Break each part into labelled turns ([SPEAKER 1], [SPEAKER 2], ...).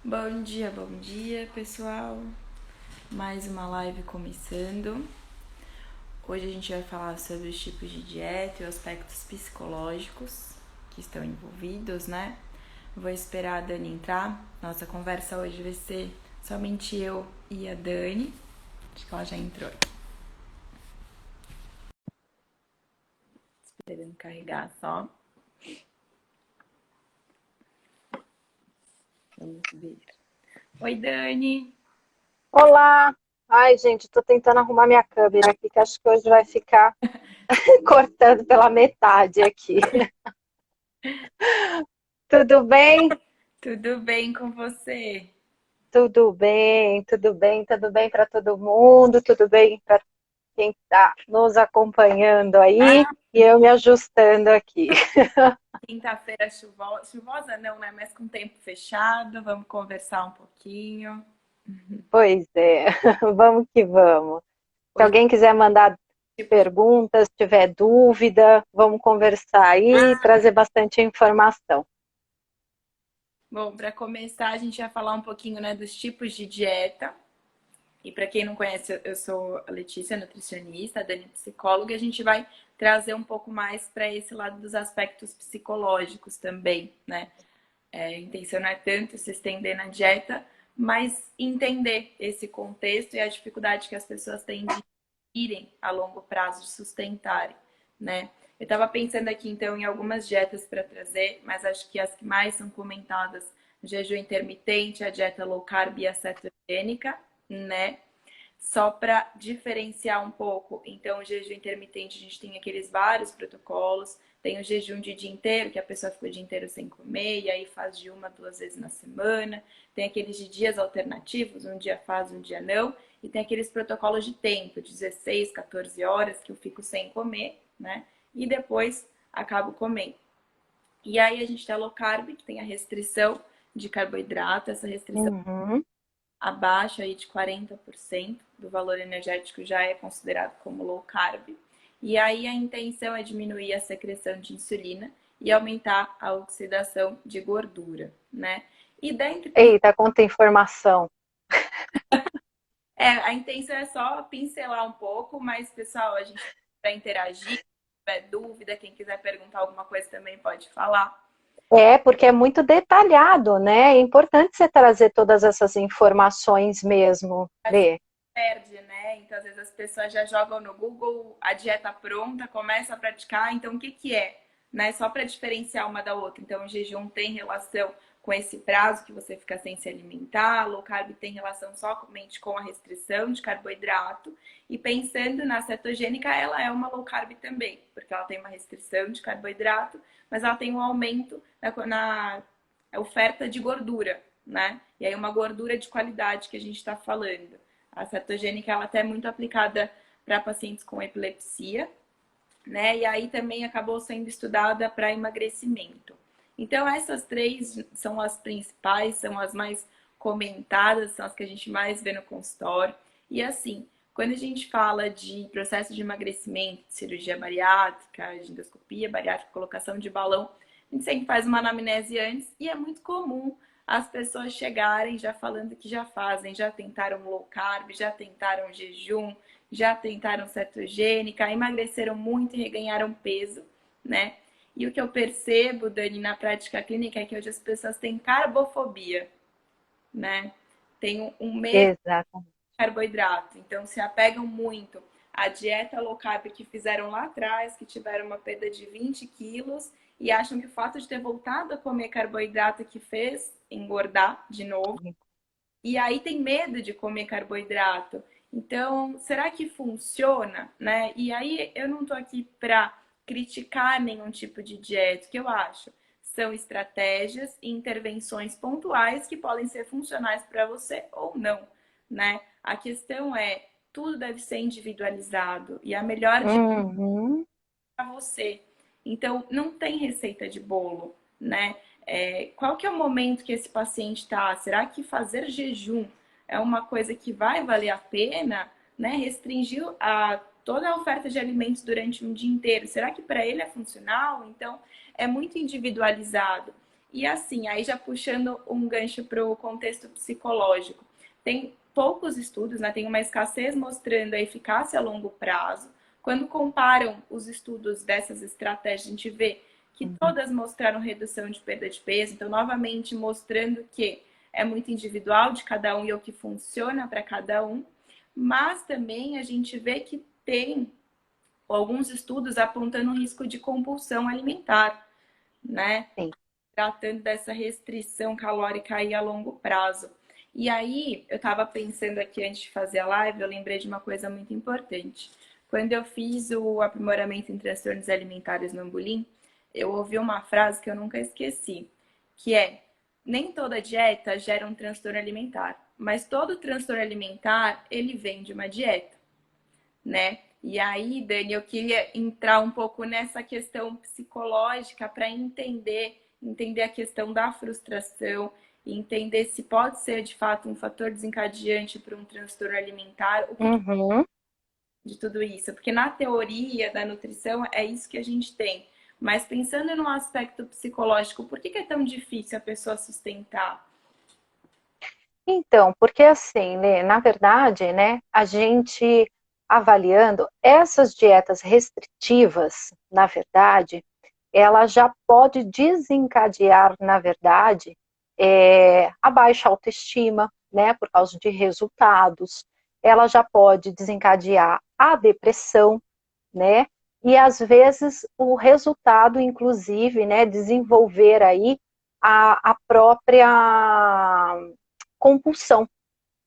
[SPEAKER 1] Bom dia, pessoal. Mais uma live começando. Hoje a gente vai falar sobre os tipos de dieta e os aspectos psicológicos que estão envolvidos, né? Vou esperar a Dani entrar. Nossa conversa hoje vai ser somente eu e a Dani. Acho que ela já entrou aqui. Esperando carregar só. Vamos ver. Oi, Dani.
[SPEAKER 2] Olá! Ai, gente, tô tentando arrumar minha câmera aqui, que acho que hoje vai ficar cortando pela metade aqui. Tudo bem?
[SPEAKER 1] Tudo bem com você?
[SPEAKER 2] Tudo bem, tudo bem, tudo bem para todo mundo, tudo bem para quem está nos acompanhando aí e eu me ajustando aqui.
[SPEAKER 1] Quinta-feira chuvosa, chuvosa não, né? Mas com tempo fechado, vamos conversar um pouquinho.
[SPEAKER 2] Pois é, vamos que vamos. Se
[SPEAKER 1] Hoje,
[SPEAKER 2] alguém quiser mandar
[SPEAKER 1] tipo,
[SPEAKER 2] perguntas, tiver dúvida, vamos conversar aí e trazer bastante informação.
[SPEAKER 1] bom, para começar, a gente vai falar um pouquinho, né, dos tipos de dieta. E para quem não conhece, eu sou a Letícia, nutricionista, a Dani, psicóloga, e a gente vai trazer um pouco mais para esse lado dos aspectos psicológicos também, né? A intenção não é tanto se estender na dieta, mas entender esse contexto e a dificuldade que as pessoas têm de irem a longo prazo, de sustentarem, né? Eu estava pensando aqui, então, em algumas dietas para trazer, mas acho que as que mais são comentadas, o jejum intermitente, a dieta low carb e a cetogênica, né? Só para diferenciar um pouco, então, o jejum intermitente, a gente tem aqueles vários protocolos. Tem o jejum de dia inteiro, que a pessoa fica o dia inteiro sem comer, e aí faz de uma, duas vezes na semana. Tem aqueles de dias alternativos, um dia faz, um dia não. E tem aqueles protocolos de tempo, 16, 14 horas, que eu fico sem comer, né? E depois acabo comendo. E aí a gente tem a low carb, que tem a restrição de carboidrato, essa restrição
[SPEAKER 2] Uhum.
[SPEAKER 1] abaixo aí de 40% do valor energético já é considerado como low carb. E aí a intenção é diminuir a secreção de insulina e aumentar a oxidação de gordura, né? E dentro
[SPEAKER 2] Eita, quanta informação.
[SPEAKER 1] a intenção é só pincelar um pouco, mas pessoal, a gente vai interagir, se tiver dúvida, quem quiser perguntar alguma coisa também pode falar.
[SPEAKER 2] É, porque é muito detalhado, né? É importante você trazer todas essas informações mesmo, Lê.
[SPEAKER 1] Perde, né? Então, às vezes as pessoas já jogam no Google a dieta pronta, começam a praticar. Então, o que que é? Né? Só para diferenciar uma da outra. Então, o jejum tem relação com esse prazo que você fica sem se alimentar, low carb tem relação somente com a restrição de carboidrato. E pensando na cetogênica, ela é uma low carb também, porque ela tem uma restrição de carboidrato, mas ela tem um aumento na oferta de gordura, né? E aí, uma gordura de qualidade que a gente está falando. A cetogênica ela até é muito aplicada para pacientes com epilepsia, né? E aí também acabou sendo estudada para emagrecimento. Então essas três são as principais, são as mais comentadas, são as que a gente mais vê no consultório. E assim, quando a gente fala de processo de emagrecimento, cirurgia bariátrica, de endoscopia bariátrica, colocação de balão, a gente sempre faz uma anamnese antes e é muito comum as pessoas chegarem já falando que já fazem, já tentaram low carb, já tentaram jejum, já tentaram cetogênica, emagreceram muito e reganharam peso, né? E o que eu percebo, Dani, na prática clínica é que hoje as pessoas têm carbofobia, né? Tem um medo de
[SPEAKER 2] Exato.
[SPEAKER 1] carboidrato, então se apegam muito à dieta low carb que fizeram lá atrás, que tiveram uma perda de 20 quilos e acham que o fato de ter voltado a comer carboidrato que fez engordar de novo. E aí tem medo de comer carboidrato. Então, será que funciona, né? E aí eu não tô aqui para criticar nenhum tipo de dieta, que eu acho são estratégias e intervenções pontuais que podem ser funcionais para você ou não, né? A questão é, tudo deve ser individualizado e a melhor dieta
[SPEAKER 2] Uhum.
[SPEAKER 1] para você. Então, não tem receita de bolo, né? Qual que é o momento que esse paciente está? Será que fazer jejum é uma coisa que vai valer a pena, né? Restringir toda a oferta de alimentos durante um dia inteiro. Será que para ele é funcional? Então, é muito individualizado. E assim, aí já puxando um gancho para o contexto psicológico, tem poucos estudos, né? Tem uma escassez mostrando a eficácia a longo prazo. Quando comparam os estudos dessas estratégias, a gente vê que todas mostraram redução de perda de peso. Então, novamente, mostrando que é muito individual de cada um e o que funciona para cada um. Mas também a gente vê que tem alguns estudos apontando um risco de compulsão alimentar, né?
[SPEAKER 2] Sim.
[SPEAKER 1] Tratando dessa restrição calórica aí a longo prazo. E aí, eu estava pensando aqui antes de fazer a live, eu lembrei de uma coisa muito importante. Quando eu fiz o aprimoramento em transtornos alimentares no Ambulim, eu ouvi uma frase que eu nunca esqueci, que é: nem toda dieta gera um transtorno alimentar, mas todo transtorno alimentar, ele vem de uma dieta, né? E aí, Dani, eu queria entrar um pouco nessa questão psicológica para entender a questão da frustração, entender se pode ser de fato um fator desencadeante para um transtorno alimentar, o que
[SPEAKER 2] Uhum.
[SPEAKER 1] de tudo isso, porque na teoria da nutrição é isso que a gente tem. Mas pensando no aspecto psicológico, por que é tão difícil a pessoa sustentar?
[SPEAKER 2] Então, porque assim, né, na verdade, né, a gente avaliando essas dietas restritivas, na verdade, ela já pode desencadear, na verdade, a baixa autoestima, né, por causa de resultados. Ela já pode desencadear a depressão, né, e às vezes o resultado, inclusive, né, desenvolver aí a própria compulsão,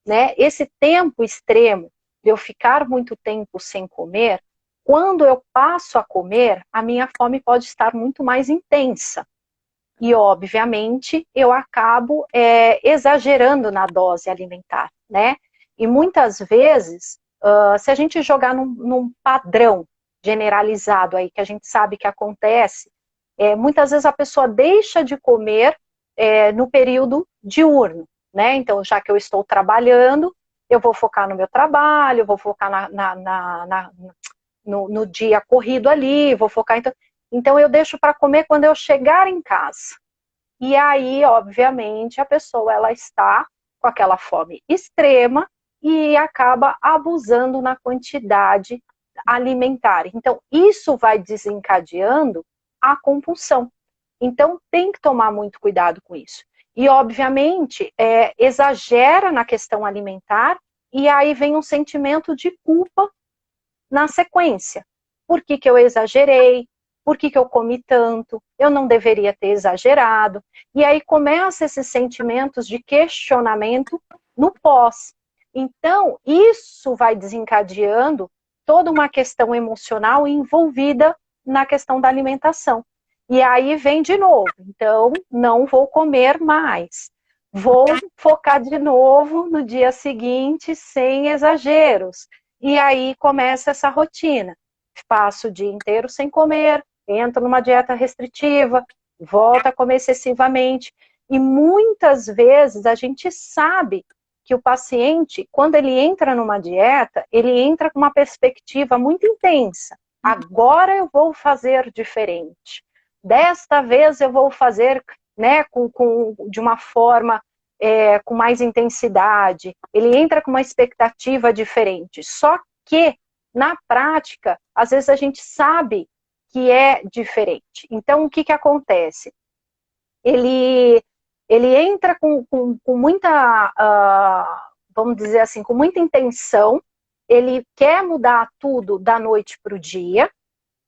[SPEAKER 2] né? Esse tempo extremo de eu ficar muito tempo sem comer, quando eu passo a comer, a minha fome pode estar muito mais intensa. E, obviamente, eu acabo exagerando na dose alimentar, né? E muitas vezes, se a gente jogar num padrão generalizado aí, que a gente sabe que acontece, muitas vezes a pessoa deixa de comer no período diurno, né? Então, já que eu estou trabalhando, eu vou focar no meu trabalho, vou focar no dia corrido ali, vou focar. Então eu deixo para comer quando eu chegar em casa. E aí, obviamente, a pessoa ela está com aquela fome extrema e acaba abusando na quantidade alimentar. Então, isso vai desencadeando a compulsão. Então, tem que tomar muito cuidado com isso. E, obviamente, exagera na questão alimentar e aí vem um sentimento de culpa na sequência. Por que que eu exagerei? Por que que eu comi tanto? Eu não deveria ter exagerado. E aí começa esses sentimentos de questionamento no pós. Então, isso vai desencadeando toda uma questão emocional envolvida na questão da alimentação. E aí vem de novo. Então, não vou comer mais. Vou focar de novo no dia seguinte, sem exageros. E aí começa essa rotina. Passo o dia inteiro sem comer, entro numa dieta restritiva, volto a comer excessivamente. E muitas vezes a gente sabe que o paciente, quando ele entra numa dieta, ele entra com uma perspectiva muito intensa. Agora eu vou fazer diferente. Desta vez eu vou fazer, né, de uma forma com mais intensidade. Ele entra com uma expectativa diferente. Só que, na prática, às vezes a gente sabe que é diferente. Então, o que que acontece? Ele entra com muita, vamos dizer assim, com muita intenção, ele quer mudar tudo da noite para o dia,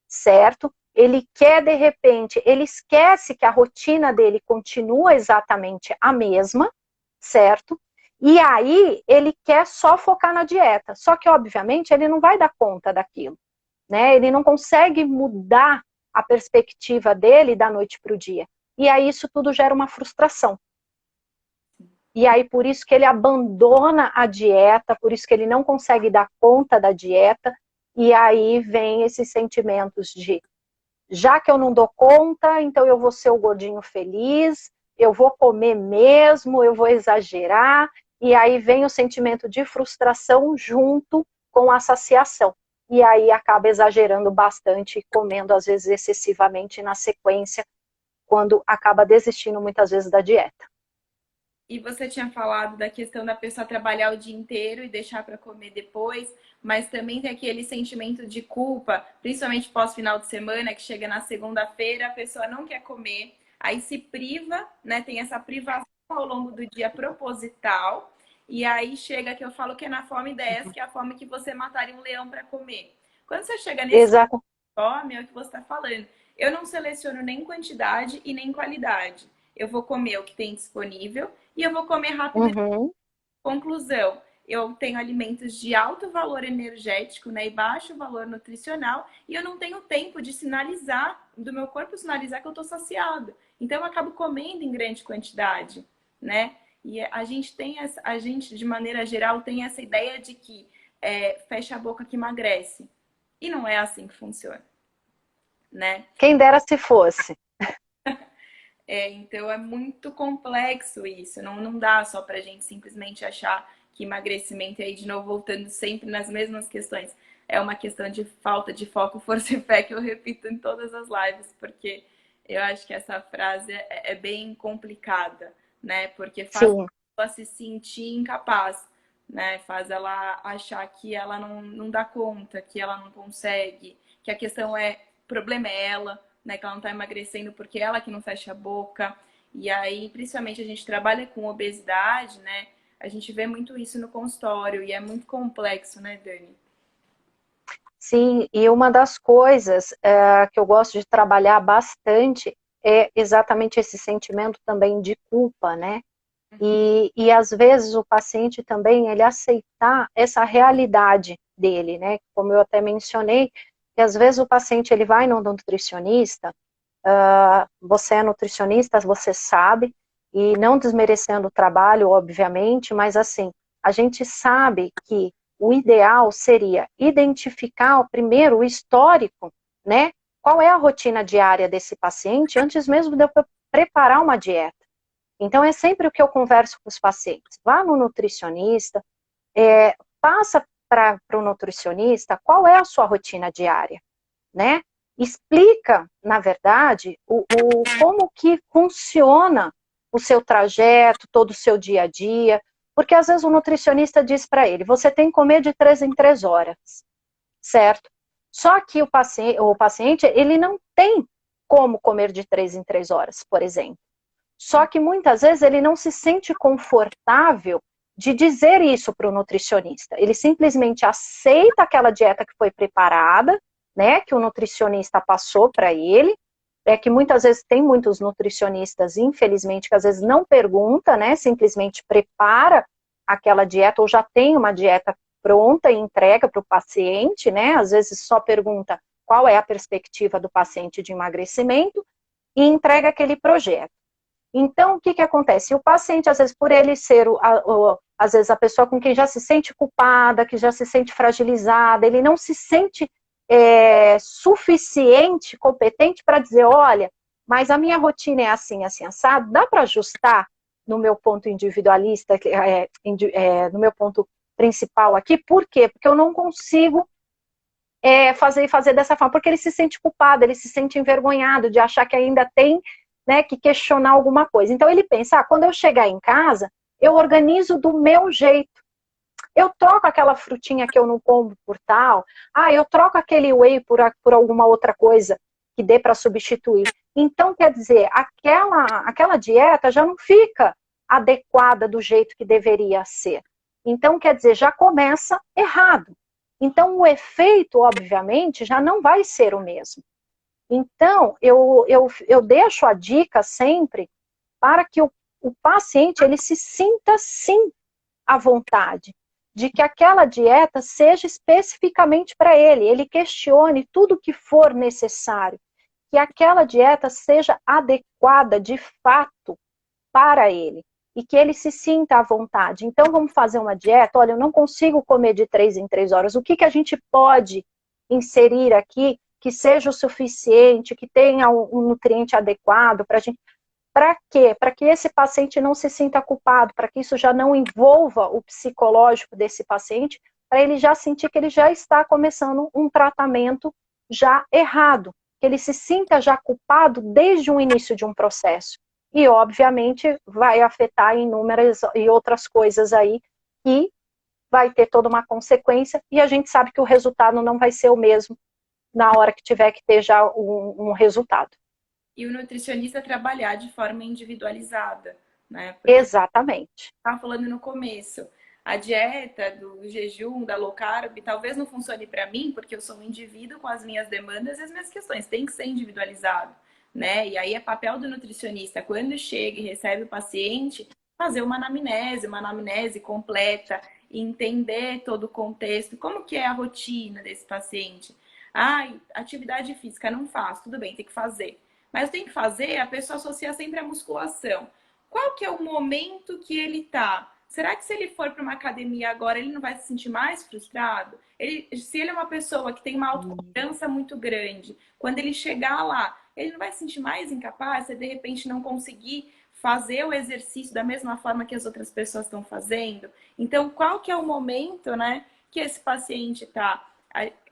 [SPEAKER 2] certo? Ele quer, de repente, ele esquece que a rotina dele continua exatamente a mesma, certo? E aí ele quer só focar na dieta. Só que, obviamente, ele não vai dar conta daquilo, né? Ele não consegue mudar a perspectiva dele da noite para o dia. E aí isso tudo gera uma frustração. E aí por isso que ele abandona a dieta, por isso que ele não consegue dar conta da dieta, e aí vem esses sentimentos de já que eu não dou conta, então eu vou ser o gordinho feliz, eu vou comer mesmo, eu vou exagerar, e aí vem o sentimento de frustração junto com a saciação. E aí acaba exagerando bastante, comendo às vezes excessivamente na sequência, quando acaba desistindo muitas vezes da dieta.
[SPEAKER 1] E você tinha falado da questão da pessoa trabalhar o dia inteiro e deixar para comer depois, mas também tem aquele sentimento de culpa, principalmente pós-final de semana, que chega na segunda-feira, a pessoa não quer comer, aí se priva, né? Tem essa privação ao longo do dia proposital, e aí chega que eu falo que é na fome 10, que é a fome que você mataria um leão para comer. Quando você chega nesse
[SPEAKER 2] Exato.
[SPEAKER 1] fome, é o que você está falando. Eu não seleciono nem quantidade e nem qualidade. Eu vou comer o que tem disponível e eu vou comer rápido.
[SPEAKER 2] Uhum.
[SPEAKER 1] Conclusão, eu tenho alimentos de alto valor energético, né, e baixo valor nutricional, e eu não tenho tempo de sinalizar, do meu corpo sinalizar que eu estou saciado. Então eu acabo comendo em grande quantidade, né? E a gente tem essa, a gente, de maneira geral, tem essa ideia de que fecha a boca que emagrece. E não é assim que funciona, né?
[SPEAKER 2] Quem dera se fosse.
[SPEAKER 1] Então é muito complexo isso. Não dá só pra gente simplesmente achar que emagrecimento, e aí de novo voltando sempre nas mesmas questões, é uma questão de falta de foco, força e fé que eu repito em todas as lives, porque eu acho que essa frase é bem complicada, né? Porque faz
[SPEAKER 2] Sim.
[SPEAKER 1] ela se sentir incapaz, né? Faz ela achar que ela não dá conta, que ela não consegue, que a questão o problema é ela, né? Que ela não tá emagrecendo porque ela que não fecha a boca. E aí, principalmente, a gente trabalha com obesidade, né? A gente vê muito isso no consultório e é muito complexo, né, Dani?
[SPEAKER 2] Sim, e uma das coisas que eu gosto de trabalhar bastante é exatamente esse sentimento também de culpa, né? E às vezes o paciente também, ele aceitar essa realidade dele, né? Como eu até mencionei, que às vezes o paciente, ele vai no nutricionista, você é nutricionista, você sabe, e não desmerecendo o trabalho, obviamente, mas assim, a gente sabe que o ideal seria identificar primeiro o histórico, né? Qual é a rotina diária desse paciente antes mesmo de eu preparar uma dieta. Então, é sempre o que eu converso com os pacientes. Vá no nutricionista, passa para o nutricionista qual é a sua rotina diária, né? Explica, na verdade, como que funciona o seu trajeto, todo o seu dia a dia, porque às vezes o nutricionista diz para ele, você tem que comer de 3 em 3 horas, certo? Só que o paciente, ele não tem como comer de 3 em 3 horas, por exemplo. Só que muitas vezes ele não se sente confortável de dizer isso para o nutricionista. Ele simplesmente aceita aquela dieta que foi preparada, né, que o nutricionista passou para ele. É que muitas vezes tem muitos nutricionistas, infelizmente, que às vezes não pergunta, né, simplesmente prepara aquela dieta ou já tem uma dieta pronta e entrega para o paciente, né, às vezes só pergunta qual é a perspectiva do paciente de emagrecimento e entrega aquele projeto. Então, o que acontece? O paciente, às vezes, por ele ser, às vezes, a pessoa com quem já se sente culpada, que já se sente fragilizada, ele não se sente suficiente, competente para dizer, olha, mas a minha rotina é assim, assim, assado, dá para ajustar no meu ponto individualista, no meu ponto principal aqui, por quê? Porque eu não consigo fazer dessa forma, porque ele se sente culpado, ele se sente envergonhado de achar que ainda tem, né, que questionar alguma coisa. Então ele pensa, quando eu chegar em casa, eu organizo do meu jeito. Eu troco aquela frutinha que eu não como por tal, eu troco aquele whey por alguma outra coisa que dê para substituir. Então, quer dizer, aquela dieta já não fica adequada do jeito que deveria ser. Então, quer dizer, já começa errado. Então, o efeito, obviamente, já não vai ser o mesmo. Então, eu deixo a dica sempre para que o paciente ele se sinta, sim, à vontade, de que aquela dieta seja especificamente para ele, ele questione tudo que for necessário, que aquela dieta seja adequada de fato para ele e que ele se sinta à vontade. Então vamos fazer uma dieta, olha, eu não consigo comer de 3 em 3 horas, o que a gente pode inserir aqui que seja o suficiente, que tenha um nutriente adequado para a gente. Para quê? Para que esse paciente não se sinta culpado, para que isso já não envolva o psicológico desse paciente, para ele já sentir que ele já está começando um tratamento já errado. que ele se sinta já culpado desde o início de um processo. E, obviamente, vai afetar inúmeras e outras coisas aí que vai ter toda uma consequência e a gente sabe que o resultado não vai ser o mesmo na hora que tiver que ter já um resultado.
[SPEAKER 1] E o nutricionista trabalhar de forma individualizada, né? Porque
[SPEAKER 2] Exatamente.
[SPEAKER 1] estava falando no começo, a dieta do jejum, da low carb, talvez não funcione para mim, porque eu sou um indivíduo com as minhas demandas e as minhas questões. Tem que ser individualizado, né? E aí é papel do nutricionista, quando chega e recebe o paciente, fazer uma anamnese completa, entender todo o contexto, como que é a rotina desse paciente. Ai, atividade física não faço, tudo bem, tem que fazer. Mas tem que fazer, a pessoa associa sempre a musculação. Qual que é o momento que ele tá? Será que se ele for para uma academia agora, ele não vai se sentir mais frustrado? Se ele é uma pessoa que tem uma autocobrança muito grande, quando ele chegar lá, ele não vai se sentir mais incapaz se de repente não conseguir fazer o exercício da mesma forma que as outras pessoas estão fazendo? Então, qual que é o momento, né, que esse paciente tá?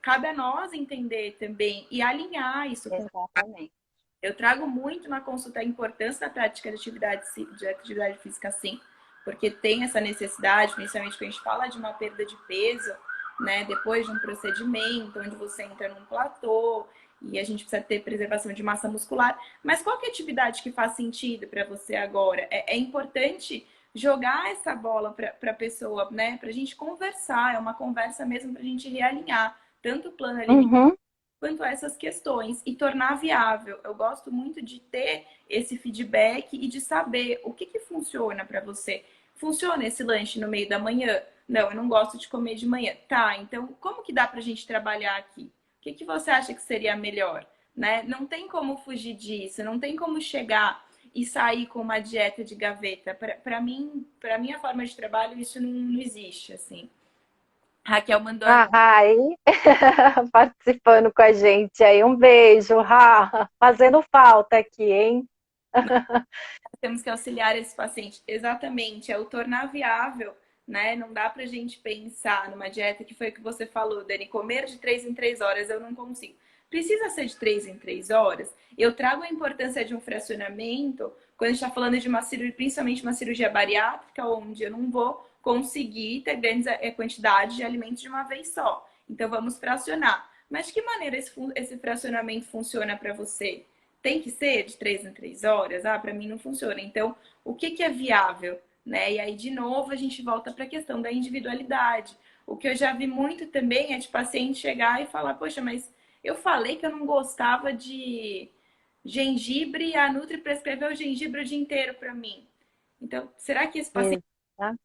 [SPEAKER 1] Cabe a nós entender também e alinhar isso com.
[SPEAKER 2] Exatamente.
[SPEAKER 1] Eu trago muito na consulta a importância da prática de atividade física, sim, porque tem essa necessidade, principalmente quando a gente fala de uma perda de peso, né, depois de um procedimento, onde você entra num platô e a gente precisa ter preservação de massa muscular. Mas qual que é a atividade que faz sentido para você agora? É importante jogar essa bola para a pessoa, né, para a gente conversar, é uma conversa mesmo para a gente realinhar tanto o plano alimentar
[SPEAKER 2] Uhum.
[SPEAKER 1] quanto a essas questões e tornar viável. Eu gosto muito de ter esse feedback e de saber o que funciona para você. Funciona esse lanche no meio da manhã? Não, eu não gosto de comer de manhã. Tá, então como que dá para a gente trabalhar aqui? O que você acha que seria melhor? Né? Não tem como fugir disso, não tem como chegar e sair com uma dieta de gaveta. Para mim, para minha forma de trabalho, isso não existe, assim. Raquel mandou
[SPEAKER 2] Ai, participando com a gente aí. Um beijo, Rá. Fazendo falta aqui, hein?
[SPEAKER 1] temos que auxiliar esse paciente. Exatamente, é o tornar viável, né? Não dá pra gente pensar numa dieta que foi o que você falou, Dani, comer de 3 em 3 horas eu não consigo. Precisa ser de 3 em 3 horas. Eu trago a importância de um fracionamento quando a gente está falando de uma cirurgia, principalmente uma cirurgia bariátrica, onde eu não vou conseguir ter grandes quantidades de alimentos de uma vez só. Então vamos fracionar. Mas de que maneira esse fracionamento funciona para você? Tem que ser de 3 em 3 horas? Ah, para mim não funciona. Então, o que é viável? Né? E aí, de novo, a gente volta para a questão da individualidade. O que eu já vi muito também é de paciente chegar e falar: poxa, mas eu falei que eu não gostava de gengibre e a Nutri prescreveu gengibre o dia inteiro para mim. Então, será que esse paciente
[SPEAKER 2] Exa-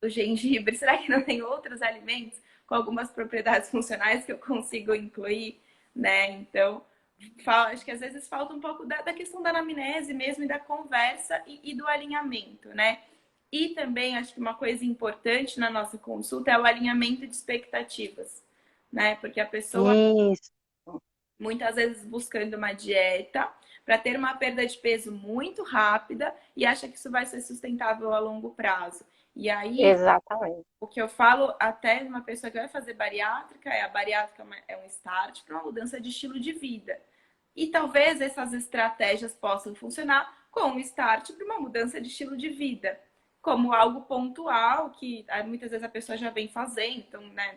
[SPEAKER 1] do gengibre, será que não tem outros alimentos com algumas propriedades funcionais que eu consigo incluir? Né? Então, acho que às vezes falta um pouco da questão da anamnese mesmo e da conversa e do alinhamento, né? E também acho que uma coisa importante na nossa consulta é o alinhamento de expectativas, né? Porque a pessoa
[SPEAKER 2] Isso,
[SPEAKER 1] muitas vezes buscando uma dieta para ter uma perda de peso muito rápida e acha que isso vai ser sustentável a longo prazo. E aí,
[SPEAKER 2] exatamente.
[SPEAKER 1] o que eu falo até de uma pessoa que vai fazer bariátrica é a bariátrica é um start para uma mudança de estilo de vida. E talvez essas estratégias possam funcionar com um start para uma mudança de estilo de vida, como algo pontual que muitas vezes a pessoa já vem fazendo, então, né,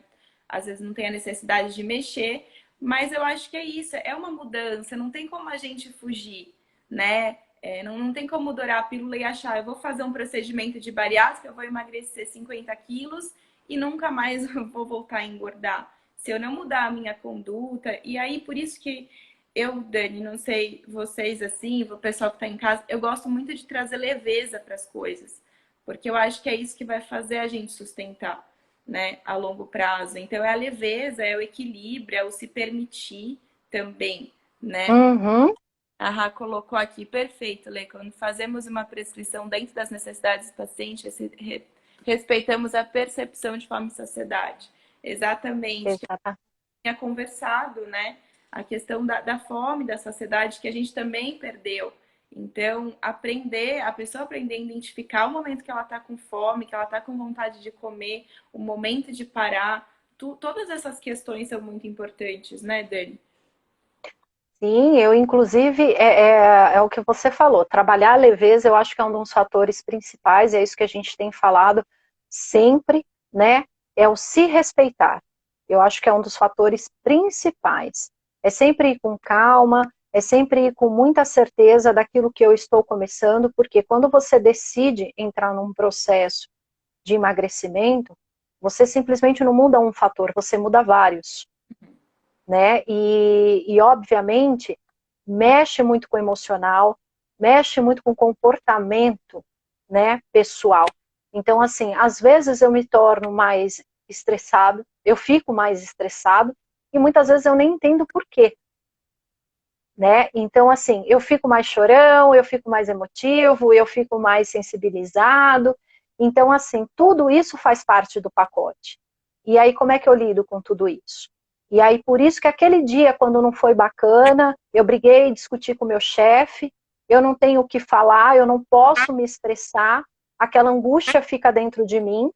[SPEAKER 1] às vezes não tem a necessidade de mexer, mas eu acho que é isso, é uma mudança, não tem como a gente fugir, né? Não tem como dourar a pílula e achar, eu vou fazer um procedimento de bariátrica, eu vou emagrecer 50 quilos e nunca mais vou voltar a engordar. Se eu não mudar a minha conduta, e aí por isso que eu, Dani, não sei vocês assim, o pessoal que está em casa, eu gosto muito de trazer leveza para as coisas, porque eu acho que é isso que vai fazer a gente sustentar, né, a longo prazo. Então é a leveza, é o equilíbrio, é o se permitir também, né?
[SPEAKER 2] Uhum.
[SPEAKER 1] A Rá colocou aqui, perfeito, Lê, quando fazemos uma prescrição dentro das necessidades do paciente, respeitamos a percepção de fome e saciedade. Exatamente,
[SPEAKER 2] Exatamente.
[SPEAKER 1] tinha conversado, né? A questão da fome, da saciedade, que a gente também perdeu. Então, a pessoa aprender a identificar o momento que ela está com fome, que ela está com vontade de comer, o momento de parar, todas essas questões são muito importantes, né, Dani?
[SPEAKER 2] Sim, eu inclusive, é o que você falou, trabalhar a leveza eu acho que é um dos fatores principais, é isso que a gente tem falado sempre, né? É o se respeitar. Eu acho que é um dos fatores principais. É sempre ir com calma, é sempre ir com muita certeza daquilo que eu estou começando, porque quando você decide entrar num processo de emagrecimento, você simplesmente não muda um fator, você muda vários, né? E obviamente mexe muito com o emocional, mexe muito com o comportamento, né, pessoal. Então, assim, às vezes eu me torno mais estressado, eu fico mais estressado e muitas vezes eu nem entendo por quê, né? Então, assim, eu fico mais chorão, eu fico mais emotivo, eu fico mais sensibilizado. Então, assim, tudo isso faz parte do pacote. E aí, como é que eu lido com tudo isso? E aí, por isso que aquele dia, quando não foi bacana, eu briguei, discuti com o meu chefe, eu não tenho o que falar, eu não posso me expressar, aquela angústia fica dentro de mim.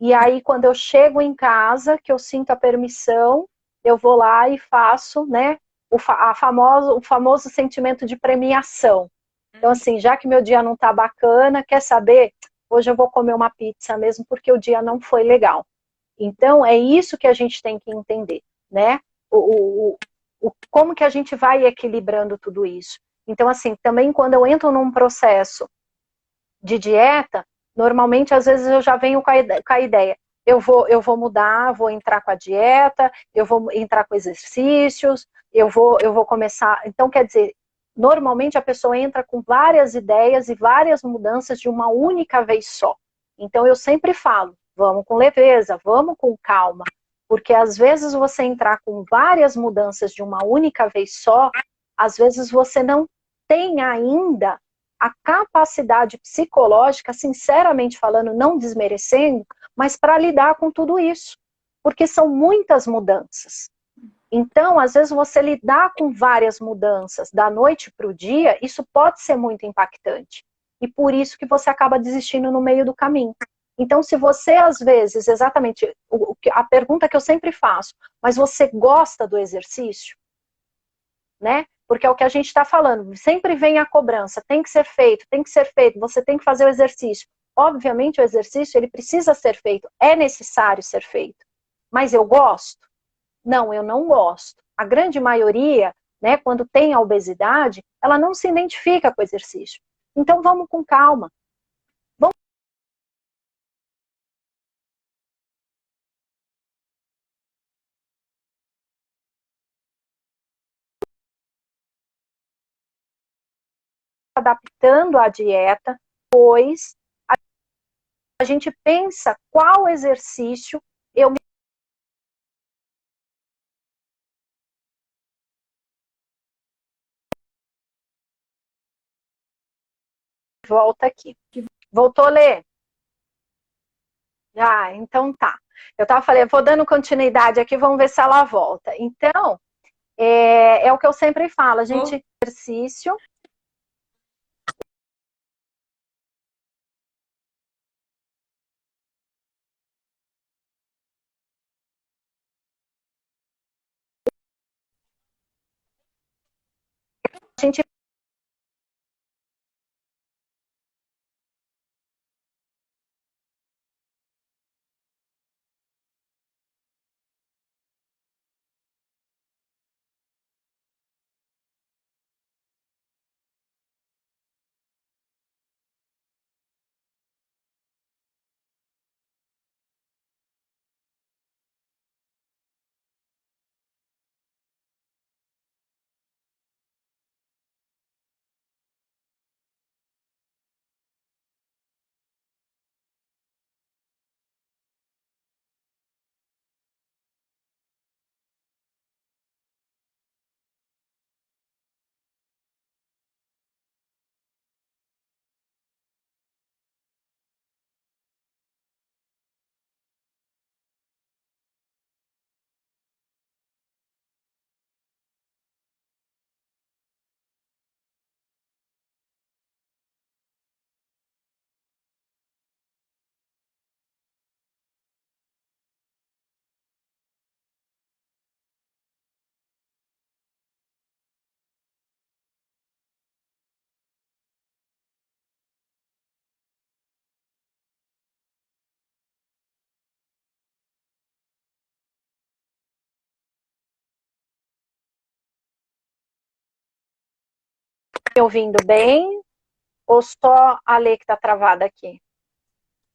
[SPEAKER 2] E aí, quando eu chego em casa, que eu sinto a permissão, eu vou lá e faço, né, o famoso sentimento de premiação. Então, assim, já que meu dia não tá bacana, quer saber? Hoje eu vou comer uma pizza mesmo, porque o dia não foi legal. Então, é isso que a gente tem que entender, né? Como que a gente vai equilibrando tudo isso. Então, assim, também quando eu entro num processo de dieta, normalmente às vezes eu já venho com a ideia, eu vou mudar, vou entrar com a dieta, eu vou entrar com exercícios, eu vou começar. Então, quer dizer, normalmente a pessoa entra com várias ideias e várias mudanças de uma única vez só. Então, eu sempre falo, vamos com leveza, vamos com calma, porque às vezes você entrar com várias mudanças de uma única vez só, às vezes você não tem ainda a capacidade psicológica, sinceramente falando, não desmerecendo, mas para lidar com tudo isso. Porque são muitas mudanças. Então, às vezes, você lidar com várias mudanças da noite para o dia, isso pode ser muito impactante. E por isso que você acaba desistindo no meio do caminho. Então, se você, às vezes, exatamente, a pergunta que eu sempre faço, mas você gosta do exercício? Né? Porque é o que a gente está falando, sempre vem a cobrança, tem que ser feito, você tem que fazer o exercício. Obviamente o exercício ele precisa ser feito, é necessário ser feito. Mas eu gosto? Não, eu não gosto. A grande maioria, né, quando tem a obesidade, ela não se identifica com o exercício. Então vamos com calma. Vamos adaptando a dieta, pois a gente pensa qual exercício eu me volta aqui. Voltou, Lê? Ah, então tá. Falei, eu vou dando continuidade aqui, vamos ver se ela volta. Então, é o que eu sempre falo, a gente exercício, a gente me ouvindo bem? Ou só a Lê que está travada aqui?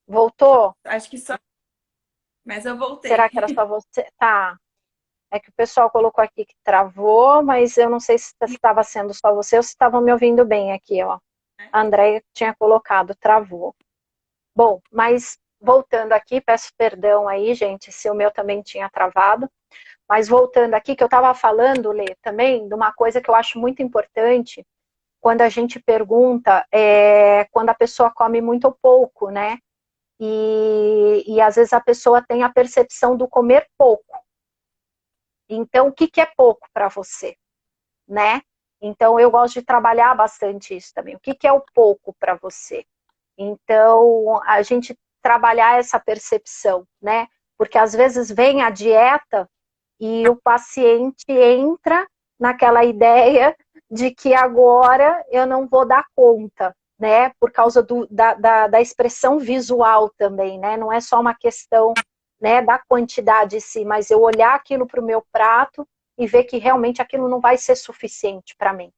[SPEAKER 2] Voltou?
[SPEAKER 1] Acho que só. Mas eu voltei.
[SPEAKER 2] Será que era só você? Tá. É que o pessoal colocou aqui que travou, mas eu não sei se estava sendo só você ou se estavam me ouvindo bem aqui, ó. A Andréia tinha colocado, travou. Bom, mas voltando aqui, peço perdão aí, gente, se o meu também tinha travado. Mas voltando aqui, que eu estava falando, Lê, também, de uma coisa que eu acho muito importante, quando a gente pergunta, quando a pessoa come muito ou pouco, né? E às vezes a pessoa tem a percepção do comer pouco. Então, o que, que é pouco para você, né? Então, eu gosto de trabalhar bastante isso também. O que, que é o pouco para você? Então, a gente trabalhar essa percepção, né? Porque às vezes vem a dieta e o paciente entra naquela ideia de que agora eu não vou dar conta, né? Por causa da expressão visual também, né? Não é só uma questão, né, da quantidade em si, mas eu olhar aquilo para o meu prato e ver que realmente aquilo não vai ser suficiente para mim,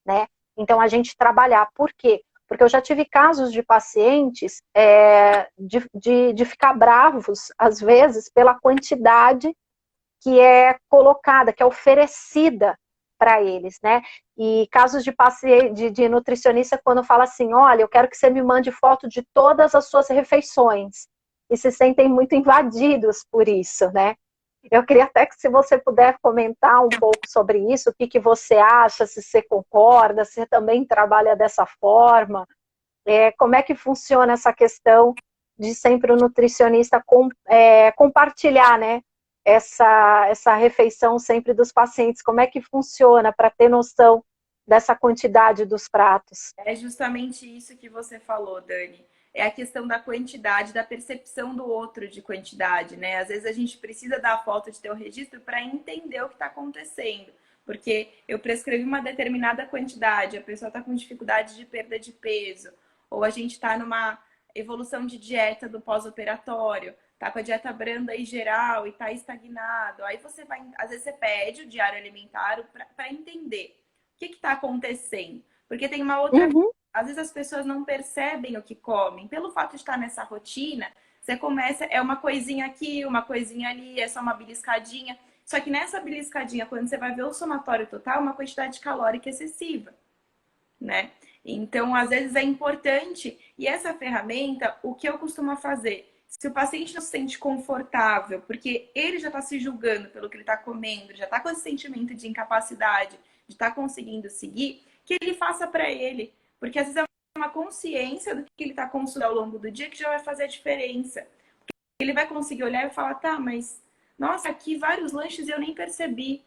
[SPEAKER 2] né? Então a gente trabalhar. Por quê? Porque eu já tive casos de pacientes de ficar bravos, às vezes, pela quantidade que é colocada, que é oferecida para eles, né? E casos de paciente, de nutricionista, quando fala assim, olha, eu quero que você me mande foto de todas as suas refeições, e se sentem muito invadidos por isso, né? Eu queria até que se você puder comentar um pouco sobre isso, o que, que você acha, se você concorda, se você também trabalha dessa forma, como é que funciona essa questão de sempre o nutricionista compartilhar, né, essa refeição sempre dos pacientes, como é que funciona para ter noção dessa quantidade dos pratos?
[SPEAKER 1] É justamente isso que você falou, Dani. É a questão da quantidade, da percepção do outro de quantidade, né? Às vezes a gente precisa dar a foto de ter o registro para entender o que está acontecendo. Porque eu prescrevi uma determinada quantidade, a pessoa está com dificuldade de perda de peso, ou a gente está numa evolução de dieta do pós-operatório, tá com a dieta branda e geral e tá estagnado. Aí você vai, às vezes você pede o diário alimentar para entender o que está acontecendo. Porque tem uma outra.
[SPEAKER 2] Uhum.
[SPEAKER 1] Às vezes as pessoas não percebem o que comem. Pelo fato de estar nessa rotina, você começa, é uma coisinha aqui, uma coisinha ali, é só uma beliscadinha. Só que nessa beliscadinha, quando você vai ver o somatório total, é uma quantidade calórica excessiva, né? Então, às vezes é importante. E essa ferramenta, o que eu costumo fazer? Se o paciente não se sente confortável, porque ele já está se julgando pelo que ele está comendo, já está com esse sentimento de incapacidade, de estar conseguindo seguir, que ele faça para ele. Porque às vezes é uma consciência do que ele está consumindo ao longo do dia que já vai fazer a diferença. Ele vai conseguir olhar e falar, tá, mas nossa, aqui vários lanches e eu nem percebi.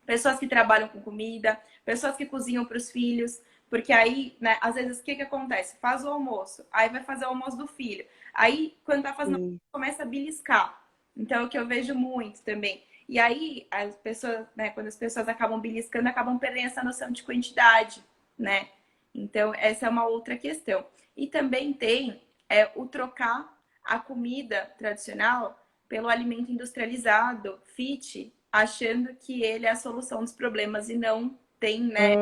[SPEAKER 1] Pessoas que trabalham com comida, pessoas que cozinham para os filhos, porque aí, né, às vezes o que acontece? Faz o almoço, aí vai fazer o almoço do filho. Aí, quando tá fazendo, começa a beliscar. Então, é o que eu vejo muito também. E aí, as pessoas, né, quando as pessoas acabam beliscando, acabam perdendo essa noção de quantidade, né? Então, essa é uma outra questão. E também tem o trocar a comida tradicional pelo alimento industrializado, fit, achando que ele é a solução dos problemas e não tem, né,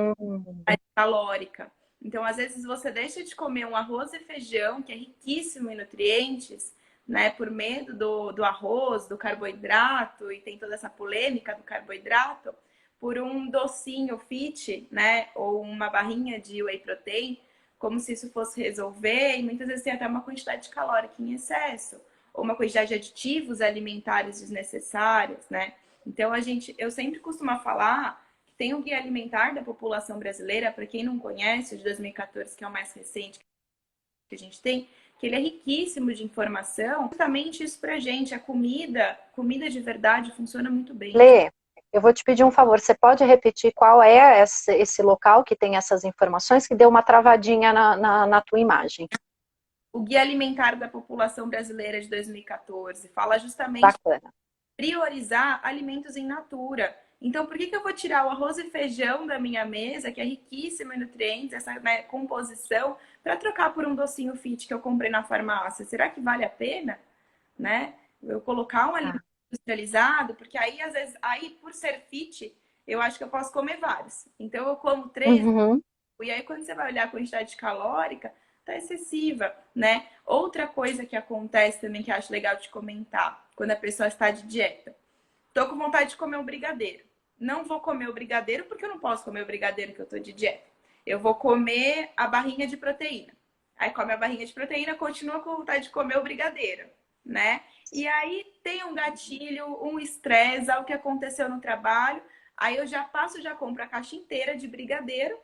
[SPEAKER 1] a calórica. Então, às vezes, você deixa de comer um arroz e feijão, que é riquíssimo em nutrientes, né, por medo do arroz, do carboidrato, e tem toda essa polêmica do carboidrato, por um docinho fit, né, ou uma barrinha de whey protein, como se isso fosse resolver, e muitas vezes tem até uma quantidade calórica em excesso, ou uma quantidade de aditivos alimentares desnecessários, né? Então, eu sempre costumo falar que tem o Guia Alimentar da População Brasileira, para quem não conhece, o de 2014, que é o mais recente que a gente tem, que ele é riquíssimo de informação. Justamente isso pra gente, a comida de verdade funciona muito bem.
[SPEAKER 2] Lê, eu vou te pedir um favor, você pode repetir qual é esse local que tem essas informações, que deu uma travadinha na tua imagem.
[SPEAKER 1] O Guia Alimentar da População Brasileira de 2014 fala justamente
[SPEAKER 2] Bacana.
[SPEAKER 1] priorizar alimentos em natura. Então, por que eu vou tirar o arroz e feijão da minha mesa, que é riquíssimo em nutrientes, essa, né, composição, para trocar por um docinho fit que eu comprei na farmácia? Será que vale a pena, né? Eu colocar um alimento industrializado, porque aí, às vezes, aí por ser fit, eu acho que eu posso comer vários. Então, eu como três,
[SPEAKER 2] Uhum.
[SPEAKER 1] E aí, quando você vai olhar a quantidade calórica, tá excessiva, né? Outra coisa que acontece também, que eu acho legal de comentar, quando a pessoa está de dieta. Tô com vontade de comer um brigadeiro. Não vou comer o brigadeiro porque eu não posso comer o brigadeiro que eu tô de dieta. Eu vou comer a barrinha de proteína. Aí come a barrinha de proteína, continua com vontade de comer o brigadeiro, né? E aí tem um gatilho, um estresse, algo que aconteceu no trabalho. Aí eu já passo, já compro a caixa inteira de brigadeiro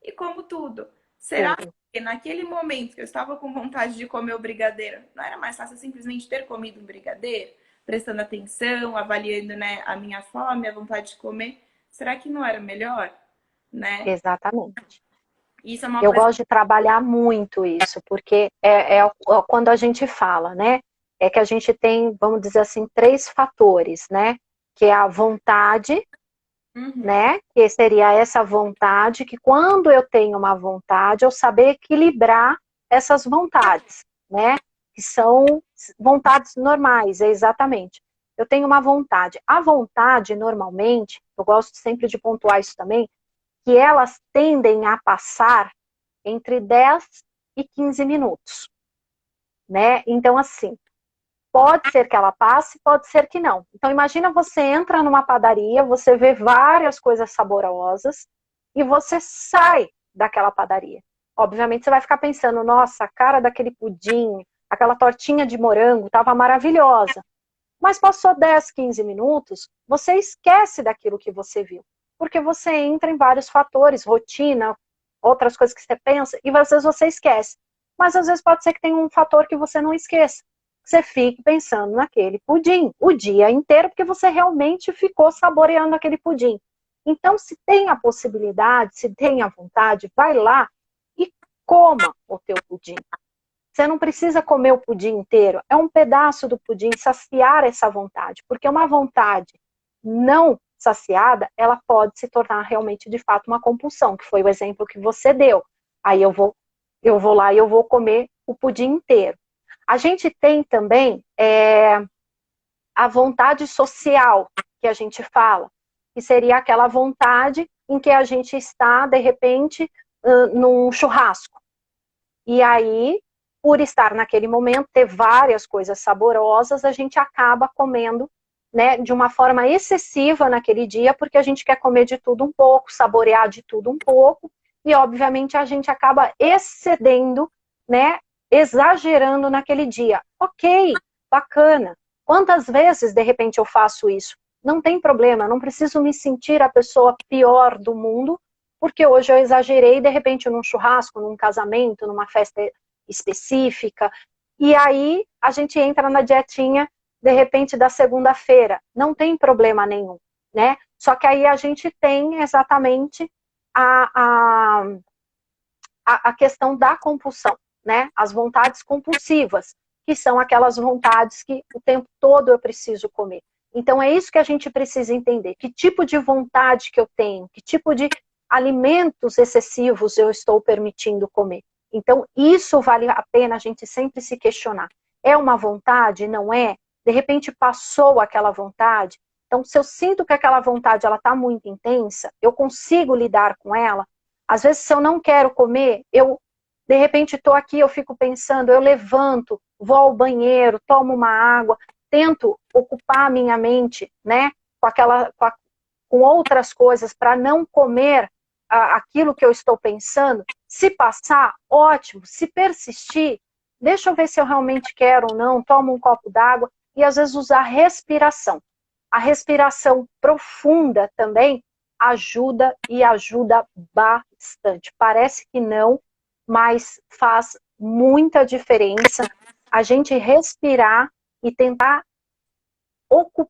[SPEAKER 1] e como tudo. Será
[SPEAKER 2] Tudo.
[SPEAKER 1] que naquele momento que eu estava com vontade de comer o brigadeiro, não era mais fácil simplesmente ter comido um brigadeiro? Prestando atenção, avaliando, né, a minha fome, a vontade de comer. Será que não era melhor, né?
[SPEAKER 2] Exatamente.
[SPEAKER 1] Isso é uma
[SPEAKER 2] Eu
[SPEAKER 1] coisa.
[SPEAKER 2] gosto de trabalhar muito isso, porque quando a gente fala, né? É que a gente tem, vamos dizer assim, três fatores, né? Que é a vontade,
[SPEAKER 1] Uhum.
[SPEAKER 2] né? Que seria essa vontade, que quando eu tenho uma vontade, eu saber equilibrar essas vontades, né? Que são vontades normais, é exatamente. Eu tenho uma vontade. A vontade, normalmente, eu gosto sempre de pontuar isso também, que elas tendem a passar entre 10 e 15 minutos, né? Então, assim, pode ser que ela passe, pode ser que não. Então, imagina você entra numa padaria, você vê várias coisas saborosas e você sai daquela padaria. Obviamente, você vai ficar pensando, nossa, a cara daquele pudim, aquela tortinha de morango estava maravilhosa. Mas passou 10, 15 minutos, você esquece daquilo que você viu. Porque você entra em vários fatores, rotina, outras coisas que você pensa, e às vezes você esquece. Mas às vezes pode ser que tenha um fator que você não esqueça. Você fique pensando naquele pudim o dia inteiro, porque você realmente ficou saboreando aquele pudim. Então, se tem a possibilidade, se tem a vontade, vai lá e coma o teu pudim. Você não precisa comer o pudim inteiro, é um pedaço do pudim, saciar essa vontade, porque uma vontade não saciada, ela pode se tornar realmente, de fato, uma compulsão, que foi o exemplo que você deu. Aí eu vou lá e eu vou comer o pudim inteiro. A gente tem também a vontade social, que a gente fala, que seria aquela vontade em que a gente está, de repente, num churrasco. E aí, por estar naquele momento, ter várias coisas saborosas, a gente acaba comendo, né, de uma forma excessiva naquele dia, porque a gente quer comer de tudo um pouco, saborear de tudo um pouco, e obviamente a gente acaba excedendo, né, exagerando naquele dia. Ok, bacana. Quantas vezes, de repente, eu faço isso? Não tem problema, não preciso me sentir a pessoa pior do mundo, porque hoje eu exagerei, de repente, num churrasco, num casamento, numa festa específica, e aí a gente entra na dietinha, de repente, da segunda-feira. Não tem problema nenhum, né? Só que aí a gente tem exatamente a, a, a questão da compulsão, né? As vontades compulsivas, que são aquelas vontades que o tempo todo eu preciso comer. Então é isso que a gente precisa entender. Que tipo de vontade que eu tenho? Que tipo de alimentos excessivos eu estou permitindo comer? Então isso vale a pena a gente sempre se questionar. É uma vontade? Não é? De repente passou aquela vontade? Então se eu sinto que aquela vontade ela está muito intensa, eu consigo lidar com ela? Às vezes, se eu não quero comer, eu, de repente, estou aqui, eu fico pensando, eu levanto, vou ao banheiro, tomo uma água, tento ocupar a minha mente, né, com outras coisas, para não comer aquilo que eu estou pensando. Se passar, ótimo. Se persistir, deixa eu ver se eu realmente quero ou não, tomo um copo d'água e, às vezes, usar respiração. A respiração profunda também ajuda e ajuda bastante. Parece que não, mas faz muita diferença a gente respirar e tentar ocupar